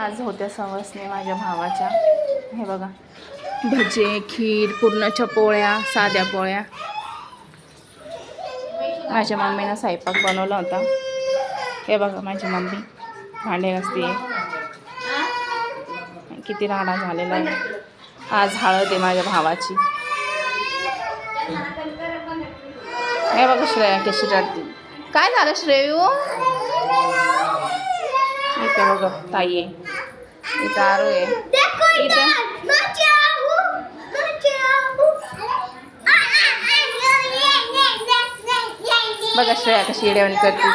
आज होत्या सवसने माझ्या भावाच्या. हे बघा, भजे, खीर, पुरणाच्या पोळ्या, साध्या पोळ्या. माझ्या मम्मीनं स्वयंपाक बनवला होता. हे बघा माझी मम्मी भांडे घासते. किती राडा झालेला आहे. आज हळद आहे माझ्या भावाची. हे बघा श्रेया कशी रडते. काय झालं श्रेयू? इथे बघा ताई आहे, इथं आरू आहे, इथं बघा श्रेया कशी येड्यावानी करते.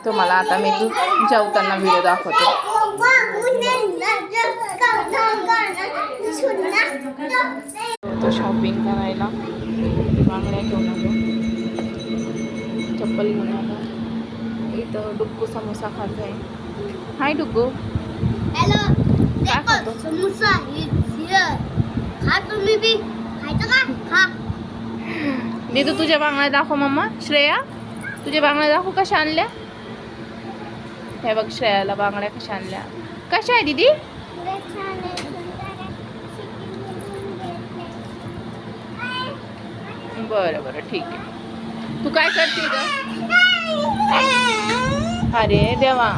तुम्हाला आता मी जेवताना व्हिडिओ दाखवते. तो शॉपिंग करायला बांगड्या घेऊन आलो, चप्पल घेऊन आलो. इथं डुग्गू समोसा खात आहे. हाय डुग्गू. हॅलो, काय खातो? समोसा खा. तुम्ही बी खायचं का? खा. दीदू तुझ्या बांगड्या दाखव. मम्मा श्रेया तुझ्या बांगड्या दाखव कशा आणल्या. हे बघ श्रेयाला बांगड्या कशा आणल्या. कशा आहे दीदी? बरं बरं ठीक आहे. तू काय करते ग? अरे देवा,